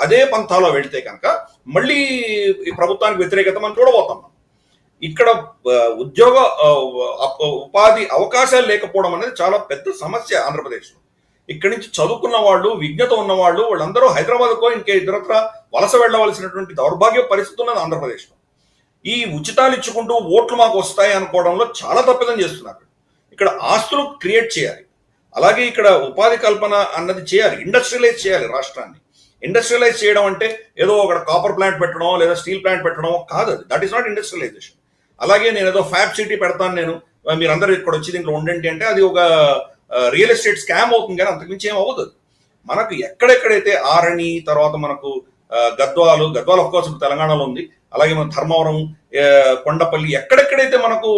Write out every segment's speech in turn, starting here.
అదే పంథాలో వెళ్తే కనుక మళ్ళీ ఈ ప్రభుత్వానికి వ్యతిరేకత మనం చూడబోతాం. ఇక్కడ ఉపాధి అవకాశాలు లేకపోవడం అనేది చాలా పెద్ద సమస్య ఆంధ్రప్రదేశ్లో. ఇక్కడి నుంచి చదువుకున్న వాళ్ళు, విజ్ఞత ఉన్నవాళ్ళు వాళ్ళందరూ హైదరాబాద్కో ఇంకే ఇతరత్ర వలస వెళ్లవలసినటువంటి దౌర్భాగ్య పరిస్థితి ఉన్నది ఆంధ్రప్రదేశ్లో. ఈ ఉచితాలు ఇచ్చుకుంటూ ఓట్లు మాకు వస్తాయి అనుకోవడంలో చాలా తప్పిదం చేస్తున్నారు. ఇక్కడ ఆస్తులు క్రియేట్ చేయాలి, అలాగే ఇక్కడ ఉపాధి కల్పన అన్నది చేయాలి, ఇండస్ట్రియలైజ్ చేయాలి రాష్ట్రాన్ని. ఇండస్ట్రియలైజ్ చేయడం అంటే ఏదో ఒక కాపర్ ప్లాంట్ పెట్టడం లేదా స్టీల్ ప్లాంట్ పెట్టడం కాదు, అది దట్ ఈస్ నాట్ ఇండస్ట్రియలైజేషన్. అలాగే నేను ఏదో ఫ్యాబ్ సిటీ పెడతాను, నేను మీరందరూ ఇక్కడ వచ్చి దీంట్లో ఉండండి అంటే అది ఒక రియల్ ఎస్టేట్ స్కామ్ అవుతుంది, కానీ అంతకుమించి ఏం అవ్వదు. మనకు ఎక్కడెక్కడైతే ఆరణి, తర్వాత మనకు గద్వాలు ఆఫ్ కోర్స్ తెలంగాణలో ఉంది, అలాగే మన ధర్మవరం, కొండపల్లి, ఎక్కడెక్కడైతే మనకు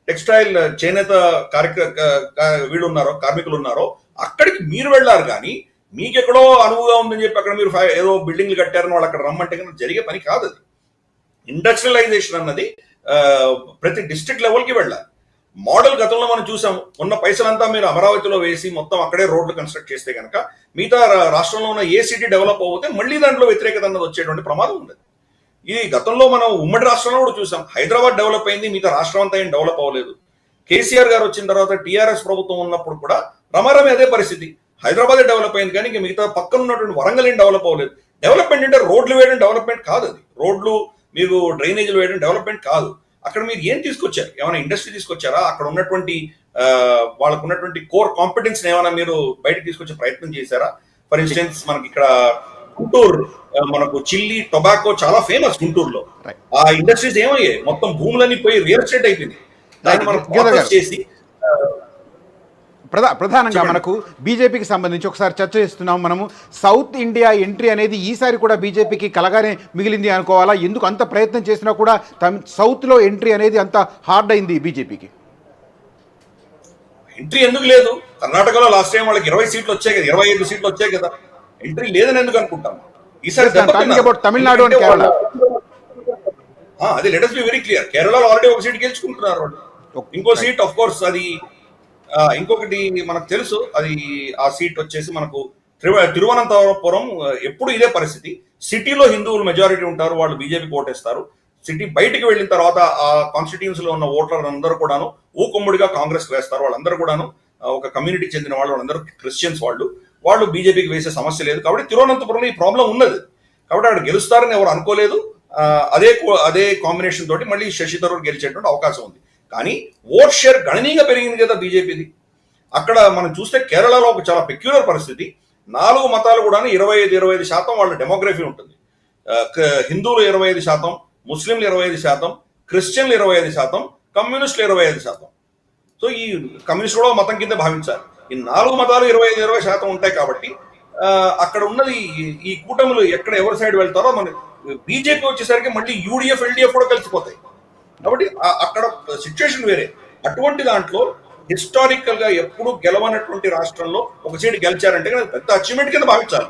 టెక్స్టైల్ చేనేత వీళ్ళు ఉన్నారో, కార్మికులు ఉన్నారో అక్కడికి మీరు వెళ్ళారు. కానీ మీకెక్కడో అనువుగా ఉందని చెప్పి అక్కడ మీరు ఏదో బిల్డింగ్లు కట్టారని వాళ్ళు అక్కడ రమ్మంటే కనుక జరిగే పని కాదు అది. ఇండస్ట్రియలైజేషన్ అన్నది ప్రతి డిస్ట్రిక్ట్ లెవెల్కి వెళ్ళాలి. మోడల్ గతంలో మనం చూసాము, ఉన్న పైసలంతా మీరు అమరావతిలో వేసి మొత్తం అక్కడే రోడ్లు కన్స్ట్రక్ట్ చేస్తే కనుక మిగతా రాష్ట్రంలో ఉన్న ఏ సిటీ డెవలప్ అవుతే మళ్ళీ దాంట్లో వ్యతిరేకత అన్నది వచ్చేటువంటి ప్రమాదం ఉంది. ఇది గతంలో మనం ఉమ్మడి రాష్ట్రంలో కూడా చూసాం. హైదరాబాద్ డెవలప్ అయింది, మిగతా రాష్ట్రం అంతా ఏం డెవలప్ అవ్వలేదు. కేసీఆర్ గారు వచ్చిన తర్వాత టీఆర్ఎస్ ప్రభుత్వం ఉన్నప్పుడు కూడా రమారమి అదే పరిస్థితి. హైదరాబాద్ డెవలప్ అయింది కానీ ఇంకా మిగతా పక్కన ఉన్నటువంటి వరంగల్ ఏం డెవలప్ అవ్వలేదు. డెవలప్మెంట్ అంటే రోడ్లు వేయడం డెవలప్మెంట్ కాదు, అది రోడ్లు మీకు డ్రైనేజీలు వేయడం డెవలప్మెంట్ కాదు. అక్కడ మీరు ఏం తీసుకొచ్చారు? ఏమైనా ఇండస్ట్రీ తీసుకొచ్చారా? అక్కడ ఉన్నటువంటి వాళ్ళకు ఉన్నటువంటి కోర్ కాంపిటెన్స్ ఏమైనా మీరు బయటకు తీసుకొచ్చే ప్రయత్నం చేశారా? ఫర్ ఇన్స్టెన్స్ మనకి ఇక్కడ గుంటూరు, మనకు చిల్లీ టొబాకో చాలా ఫేమస్ గుంటూరులో. ఆ ఇండస్ట్రీస్ ఏమయ్యాయి? మొత్తం భూములన్నీ పోయి రియల్ ఎస్టేట్ అయిపోయింది. దాన్ని మనం ఫోకస్ చేసి ప్రధానంగా మనకు బీజేపీకి సంబంధించి ఒకసారి చర్చ చేస్తున్నాం మనము. సౌత్ ఇండియా ఎంట్రీ అనేది ఈసారి కూడా బీజేపీకి కలగానే మిగిలింది అనుకోవాలా? ఎందుకు అంత ప్రయత్నం చేసినా కూడా సౌత్లో ఎంట్రీ అనేది అంత హార్డ్ అయింది బీజేపీకి? ఎంట్రీ ఎందుకు లేదు? కర్ణాటకలో లాస్ట్ టైం వాళ్ళకి 20 సీట్లు వచ్చాయి కదా, 25 సీట్లు వచ్చాయి కదా. ఎంట్రీ లేదని ఎందుకు అనుకుంటాం? ఈసారి తమిళనాడు అండ్ కేరళ, అది let us be very clear. కేరళలో ఆల్రెడీ ఒక సీట్ గెలుచుకుంటున్నారు వాళ్ళు. ఇంకో సీట్ ఆఫ్ కోర్స్ అది ఇంకొకటి మనకు తెలుసు, అది ఆ సీట్ వచ్చేసి మనకు తిరువనంతపురం. ఎప్పుడు ఇదే పరిస్థితి. సిటీలో హిందువులు మెజారిటీ ఉంటారు, వాళ్ళు బీజేపీకి ఓటేస్తారు. సిటీ బయటికి వెళ్ళిన తర్వాత ఆ కాన్స్టిట్యూన్సీలో ఉన్న ఓటర్లు అందరూ కూడాను ఊకొమ్ముడిగా కాంగ్రెస్ వేస్తారు. వాళ్ళందరూ కూడాను ఒక కమ్యూనిటీకి చెందిన వాళ్ళు, వాళ్ళందరూ క్రిస్టియన్స్, వాళ్ళు బీజేపీకి వేసే సమస్య లేదు. కాబట్టి తిరువనంతపురంలో ఈ ప్రాబ్లం ఉన్నది. కాబట్టి అక్కడ గెలుస్తారని ఎవరు అనుకోలేదు. అదే కాంబినేషన్ తోటి మళ్ళీ శశి థరూర్ గెలిచేటువంటి అవకాశం ఉంది. కానీ ఓట్ షేర్ గణనీయంగా పెరిగింది కదా బీజేపీది. అక్కడ మనం చూస్తే కేరళలో ఒక చాలా పెక్యులర్ పరిస్థితి. 4 మతాలు కూడా 25% వాళ్ళ డెమోగ్రఫీ ఉంటుంది. హిందువులు 25%, ముస్లింలు 25%, క్రిస్టియన్లు 25%, కమ్యూనిస్టులు 25%. సో ఈ కమ్యూనిస్ట్ కూడా మతం కింద భావించాలి. ఈ 4 మతాలు 25% ఉంటాయి. కాబట్టి అక్కడ ఉన్నది ఈ కూటములు ఎక్కడ ఎవరి సైడ్ వెళ్తారో మన బీజేపీ వచ్చేసరికి మళ్ళీ యూడిఎఫ్, ఎల్డిఎఫ్ కూడా కలిసిపోతాయి. కాబట్టి అక్కడ సిచ్యువేషన్ వేరే. అటువంటి దాంట్లో హిస్టారికల్ గా ఎప్పుడు గెలవనటువంటి రాష్ట్రంలో ఒక సీట్ గెలిచారంటే పెద్ద అచీవ్మెంట్ కింద భావించాలి.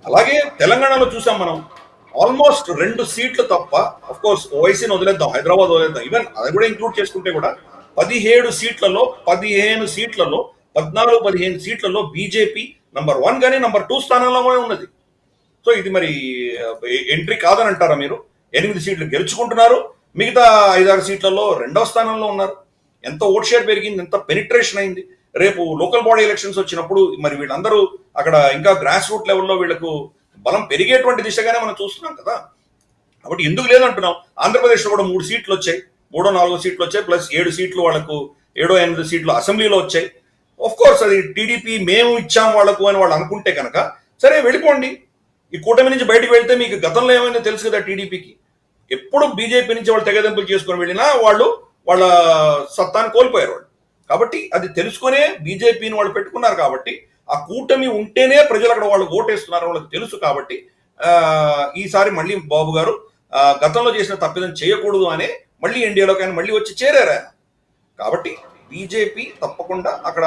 అలాగే తెలంగాణలో చూసాం మనం, ఆల్మోస్ట్ 2 సీట్లు తప్ప, అఫ్ కోర్స్ ఓవైసీని వదిలేద్దాం, హైదరాబాద్ వదిలేద్దాం, ఈవెన్ అది కూడా ఇంక్లూడ్ చేసుకుంటే కూడా 17 సీట్లలో 14-15 సీట్లలో బీజేపీ నంబర్ 1 కానీ నంబర్ 2 స్థానంలో ఉన్నది. సో ఇది మరి ఎంట్రీ కాదని అంటారా మీరు? 8 సీట్లు గెలుచుకుంటున్నారు, మిగతా 5-6 సీట్లలో 2వ స్థానంలో ఉన్నారు. ఎంత ఓట్ షేర్ పెరిగింది, ఎంత పెనిట్రేషన్ అయింది. రేపు లోకల్ బాడీ ఎలక్షన్స్ వచ్చినప్పుడు మరి వీళ్ళందరూ అక్కడ ఇంకా గ్రాస్ రూట్ లెవెల్లో వీళ్ళకు బలం పెరిగేటువంటి దిశగానే మనం చూస్తున్నాం కదా. కాబట్టి ఎందుకు లేదంటున్నాం. ఆంధ్రప్రదేశ్లో కూడా 3 సీట్లు వచ్చాయి, 3-4 సీట్లు వచ్చాయి, ప్లస్ 7 సీట్లు వాళ్ళకు, 7-8 సీట్లు అసెంబ్లీలో వచ్చాయి. ఆఫ్ కోర్స్ అది టీడీపీ మేము ఇచ్చాం వాళ్ళకు అని వాళ్ళు అనుకుంటే కనుక సరే వెళ్ళిపోండి. ఈ కూటమి నుంచి బయటకు వెళ్తే మీకు గతంలో ఏమైనా తెలుసు కదా, టీడీపీకి ఎప్పుడు బీజేపీ నుంచి వాళ్ళు తెగదెంపులు చేసుకొని వెళ్ళినా వాళ్ళ సత్తాన్ని కోల్పోయారు వాళ్ళు. కాబట్టి అది తెలుసుకునే బీజేపీని వాళ్ళు పెట్టుకున్నారు. కాబట్టి ఆ కూటమి ఉంటేనే ప్రజలు అక్కడ వాళ్ళు ఓటేస్తున్నారు, వాళ్ళకి తెలుసు. కాబట్టి ఈసారి మళ్ళీ బాబు గారు గతంలో చేసిన తప్పిదం చేయకూడదు అనే మళ్ళీ ఎన్డీఏలోకి ఆయన మళ్ళీ వచ్చి చేరారు ఆయన. కాబట్టి బీజేపీ తప్పకుండా అక్కడ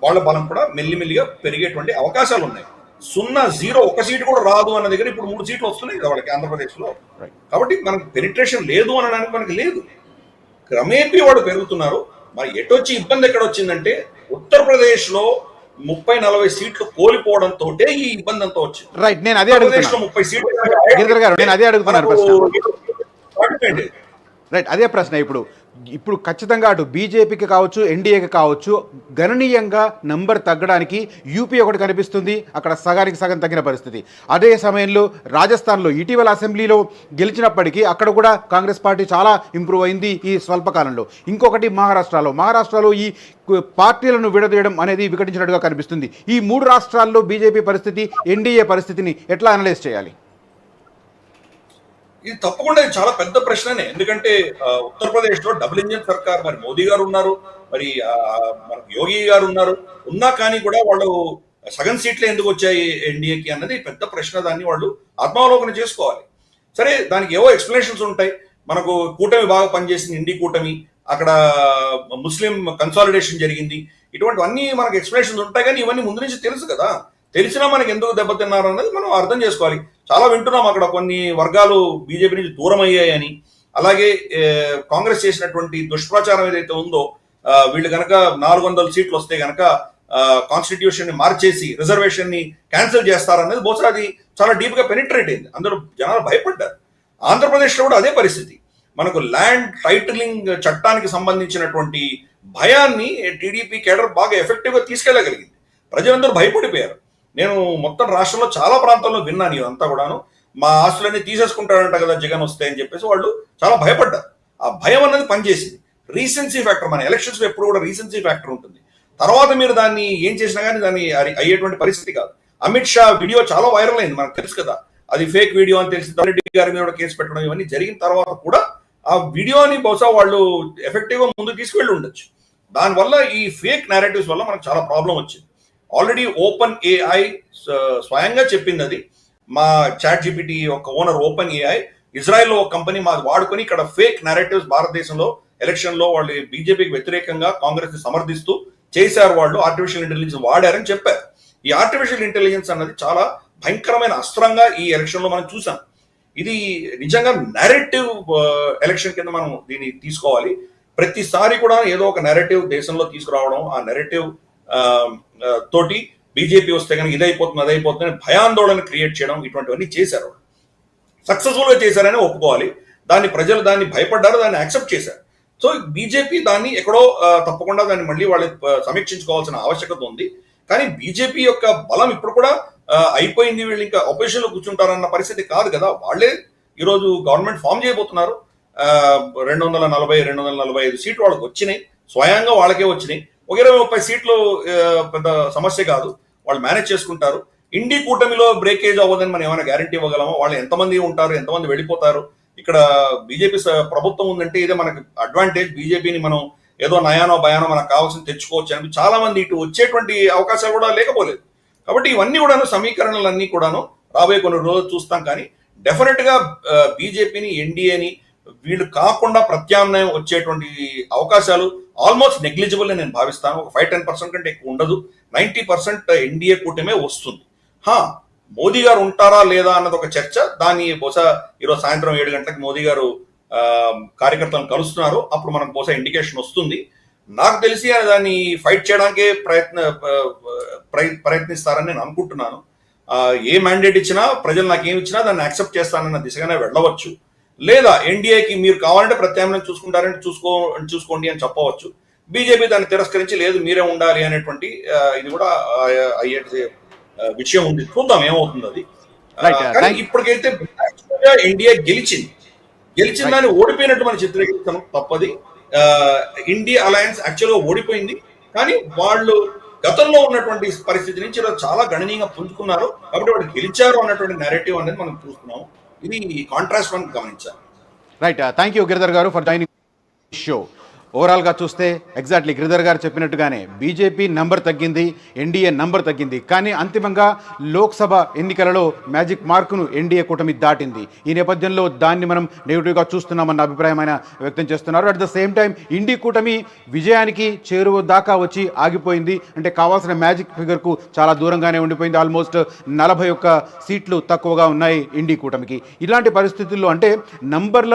వాళ్ళ బలం కూడా మెల్లిమెల్లిగా పెరిగేటువంటి అవకాశాలు ఉన్నాయి. 0-0 1 సీటు కూడా రాదు అన్న దగ్గర ఇప్పుడు 3 సీట్లు వస్తున్నాయి కదా వాళ్ళకి ఆంధ్రప్రదేశ్ లో. కాబట్టి మనకు పెనిట్రేషన్ లేదు అనడానికి మనకి లేదు. క్రమేపీ వాళ్ళు పెరుగుతున్నారు. మరి ఎటొచ్చి ఇబ్బంది ఎక్కడ వచ్చిందంటే, ఉత్తరప్రదేశ్ లో 30-40 సీట్లు కోల్పోవడంతో ఈ ఇబ్బంది అంతా వచ్చింది. రైట్, నేను అదే ఆంధ్రప్రదేశ్ లో అడుగుతున్నాను 30 సీట్లు గిరిధర్ గారు, నేను అదే అడుగుతున్నాను ప్రశ్న. మనకు రైట్, అదే ప్రశ్న. ఇప్పుడు ఖచ్చితంగా అటు బీజేపీకి కావచ్చు, ఎన్డీఏకి కావచ్చు, గణనీయంగా నంబర్ తగ్గడానికి యూపీ ఒకటి కనిపిస్తుంది, అక్కడ సగానికి సగం తగ్గిన పరిస్థితి. అదే సమయంలో రాజస్థాన్లో ఇటీవల అసెంబ్లీలో గెలిచినప్పటికీ అక్కడ కూడా కాంగ్రెస్ పార్టీ చాలా ఇంప్రూవ్ అయింది ఈ స్వల్పకాలంలో. ఇంకొకటి మహారాష్ట్రలో ఈ పార్టీలను విడదీయడం అనేది వికటించినట్టుగా కనిపిస్తుంది. ఈ 3 రాష్ట్రాల్లో బీజేపీ పరిస్థితి, ఎన్డీఏ పరిస్థితిని ఎట్లా అనలైజ్ చేయాలి? ఇది తప్పకుండా ఇది చాలా పెద్ద ప్రశ్ననే. ఎందుకంటే ఉత్తరప్రదేశ్ లో డబుల్ ఇంజిన్ సర్కార్, మరి మోదీ గారు ఉన్నారు, మరి మనకు యోగి గారు ఉన్నారు, ఉన్నా కానీ కూడా వాళ్ళు సగం సీట్లు ఎందుకు వచ్చాయి ఎన్డీఏకి అన్నది పెద్ద ప్రశ్న. దాన్ని వాళ్ళు ఆత్మావలోకన చేసుకోవాలి. సరే, దానికి ఏవో ఎక్స్ప్లెనేషన్స్ ఉంటాయి. మనకు కూటమి బాగా పనిచేసింది, ఇండి కూటమి, అక్కడ ముస్లిం కన్సాలిడేషన్ జరిగింది, ఇటువంటివన్నీ మనకు ఎక్స్ప్లెనేషన్స్ ఉంటాయి. కానీ ఇవన్నీ ముందు నుంచి తెలుసు కదా, తెలిసినా మనకి ఎందుకు దెబ్బతిన్నారు అన్నది మనం అర్థం చేసుకోవాలి. చాలా వింటున్నాం అక్కడ కొన్ని వర్గాలు బీజేపీ నుంచి దూరం అయ్యాయని. అలాగే కాంగ్రెస్ చేసినటువంటి దుష్ప్రచారం ఏదైతే ఉందో, వీళ్ళు కనుక 400 సీట్లు వస్తే కనుక కాన్స్టిట్యూషన్ ని మార్చేసి రిజర్వేషన్ ని క్యాన్సిల్ చేస్తారనేది బహుశా అది చాలా డీప్ గా పెనిట్రేట్ అయింది. అందరూ జనాలు భయపడ్డారు. ఆంధ్రప్రదేశ్ లో కూడా అదే పరిస్థితి. మనకు ల్యాండ్ టైటిలింగ్ చట్టానికి సంబంధించినటువంటి భయాన్ని టీడీపీ కేడర్ బాగా ఎఫెక్టివ్ గా తీసుకెళ్లగలిగింది. ప్రజలందరూ భయపడిపోయారు. నేను మొత్తం రాష్ట్రంలో చాలా ప్రాంతాల్లో విన్నాను ఇదంతా కూడాను. మా ఆస్తులన్నీ తీసేసుకుంటాడంట కదా జగన్ వస్తే అని చెప్పేసి వాళ్ళు చాలా భయపడ్డారు. ఆ భయం అన్నది పనిచేసింది. రీసెన్సీ ఫ్యాక్టర్, మన ఎలక్షన్స్ లో ఎప్పుడు కూడా రీసెన్సీ ఫ్యాక్టర్ ఉంటుంది. తర్వాత మీరు దాన్ని ఏం చేసినా కానీ దాన్ని అయ్యేటువంటి పరిస్థితి కాదు. అమిత్ షా వీడియో చాలా వైరల్ అయింది, మనకు తెలుసు కదా, అది ఫేక్ వీడియో అని తెలిసి రెడ్డి గారి మీద కూడా కేసు పెట్టడం ఇవన్నీ జరిగిన తర్వాత కూడా ఆ వీడియోని బహుశా వాళ్ళు ఎఫెక్టివ్ గా ముందుకు తీసుకువెళ్ళి ఉండొచ్చు. దానివల్ల ఈ ఫేక్ నేరేటివ్స్ వల్ల మనకు చాలా ప్రాబ్లం వచ్చింది. ఆల్రెడీ ఓపెన్ ఏఐ స్వయంగా చెప్పింది, అది మా చాట్ జీపీటీ యొక్క ఓనర్ ఓపెన్ ఏఐ ఇజ్రాయెల్లో ఒక కంపెనీ మాది వాడుకొని ఇక్కడ ఫేక్ నేరేటివ్స్ భారతదేశంలో ఎలక్షన్ లో వాళ్ళు బీజేపీకి వ్యతిరేకంగా కాంగ్రెస్ ని సమర్థిస్తూ చేశారు, వాళ్ళు ఆర్టిఫిషియల్ ఇంటెలిజెన్స్ వాడారని చెప్పారు. ఈ ఆర్టిఫిషియల్ ఇంటెలిజెన్స్ అన్నది చాలా భయంకరమైన అస్త్రంగా ఈ ఎలక్షన్ లో మనం చూసాం. ఇది నిజంగా నేరేటివ్ ఎలక్షన్ కింద మనం దీన్ని తీసుకోవాలి. ప్రతిసారి కూడా ఏదో ఒక నెరేటివ్ దేశంలో తీసుకురావడం, ఆ నెరేటివ్ తోటి బీజేపీ వస్తే కనుక ఇదైపోతుంది అదైపోతుంది భయాందోళన క్రియేట్ చేయడం, ఇటువంటివన్నీ చేశారు. సక్సెస్ఫుల్ గా చేశారని ఒప్పుకోవాలి. ప్రజలు దాన్ని భయపడ్డారు, దాన్ని యాక్సెప్ట్ చేశారు. సో బీజేపీ దాన్ని ఎక్కడో తప్పకుండా దాన్ని మళ్ళీ వాళ్ళు సమీక్షించుకోవాల్సిన ఆవశ్యకత ఉంది. కానీ బీజేపీ యొక్క బలం ఇప్పుడు కూడా అయిపోయింది, వీళ్ళు ఇంకా ఆపోజిషన్ లో కూర్చుంటారన్న పరిస్థితి కాదు కదా. వాళ్ళే ఈరోజు గవర్నమెంట్ ఫామ్ చేయబోతున్నారు. 240-245 సీట్లు వాళ్ళకి వచ్చినాయి, స్వయంగా వాళ్ళకే వచ్చినాయి. ఒక 20-30 సీట్లు పెద్ద సమస్య కాదు, వాళ్ళు మేనేజ్ చేసుకుంటారు. ఇండి కూటమిలో బ్రేకేజ్ అవ్వదని మనం ఏమైనా గ్యారంటీ ఇవ్వగలమో? వాళ్ళు ఎంతమంది ఉంటారు, ఎంతమంది వెళ్ళిపోతారు? ఇక్కడ బీజేపీ ప్రభుత్వం ఉందంటే ఇదే మనకి అడ్వాంటేజ్. బీజేపీని మనం ఏదో నయానో భయానో మనకు కావాల్సింది తెచ్చుకోవచ్చు అని చాలా మంది ఇటు వచ్చేటువంటి అవకాశాలు కూడా లేకపోలేదు. కాబట్టి ఇవన్నీ కూడాను సమీకరణలన్నీ కూడాను రాబోయే కొన్ని రోజులు చూస్తాం. కానీ డెఫినెట్ గా బీజేపీని, ఎన్డీఏని వీళ్ళు కాకుండా ప్రత్యామ్నాయం వచ్చేటువంటి అవకాశాలు ఆల్మోస్ట్ నెగ్లిజిబుల్ అని నేను భావిస్తాను. ఒక 5-10% కంటే ఎక్కువ ఉండదు. 90% ఎన్డీఏ కూటమే వస్తుంది. మోదీ గారు ఉంటారా లేదా అన్నది ఒక చర్చ. దాన్ని బహుశా ఈరోజు సాయంత్రం 7 గంటలకు మోదీ గారు కార్యకర్తలను కలుస్తున్నారు, అప్పుడు మనకు బహుశా ఇండికేషన్ వస్తుంది. నాకు తెలిసి దాన్ని ఫైట్ చేయడానికే ప్రయత్నిస్తారని నేను అనుకుంటున్నాను. ఏ మ్యాండేట్ ఇచ్చినా, ప్రజలు నాకు ఏమి ఇచ్చినా దాన్ని యాక్సెప్ట్ చేస్తానన్న దిశగానే వెళ్ళవచ్చు. లేదా ఎన్డీఏకి మీరు కావాలంటే ప్రత్యామ్నాయం చూసుకుంటారంటే చూసుకోండి అని చెప్పవచ్చు. బీజేపీ దాన్ని తిరస్కరించి లేదు మీరే ఉండాలి అనేటువంటి ఇది కూడా అయ్యే విషయం ఉంది. చూద్దాం ఏమవుతుంది అది. కానీ ఇప్పటికైతే ఎన్డీఏ గెలిచిందని ఓడిపోయినట్టు మనం చిత్రీకరించడం తప్పది. ఇండియా అలయన్స్ యాక్చువల్గా ఓడిపోయింది, కానీ వాళ్ళు గతంలో ఉన్నటువంటి పరిస్థితి నుంచి చాలా గణనీయంగా పుంజుకున్నారు. కాబట్టి వాళ్ళు గెలిచారు అన్నటువంటి నెరేటివ్ అనేది మనం చూస్తున్నాం. ఇది కాంట్రాస్ట్ మనం గమనించాలి. రైట్, థ్యాంక్ యూ గిరిధర్ గారు ఫర్ జాయినింగ్ షో. ఓవరాల్గా చూస్తే ఎగ్జాక్ట్లీ గిరిధర్ గారు చెప్పినట్టుగానే బీజేపీ నంబర్ తగ్గింది, ఎన్డీఏ నంబర్ తగ్గింది. కానీ అంతిమంగా లోక్సభ ఎన్నికలలో మ్యాజిక్ మార్కును ఎన్డీఏ కూటమి దాటింది. ఈ నేపథ్యంలో దాన్ని మనం నెగిటివ్గా చూస్తున్నామన్న అభిప్రాయం ఆయన వ్యక్తం చేస్తున్నారు. అట్ ద సేమ్ టైం ఇండి కూటమి విజయానికి చేరువ దాకా వచ్చి ఆగిపోయింది. అంటే కావాల్సిన మ్యాజిక్ ఫిగర్కు చాలా దూరంగానే ఉండిపోయింది. ఆల్మోస్ట్ 41 సీట్లు తక్కువగా ఉన్నాయి ఇండి కూటమికి. ఇలాంటి పరిస్థితుల్లో అంటే నంబర్ల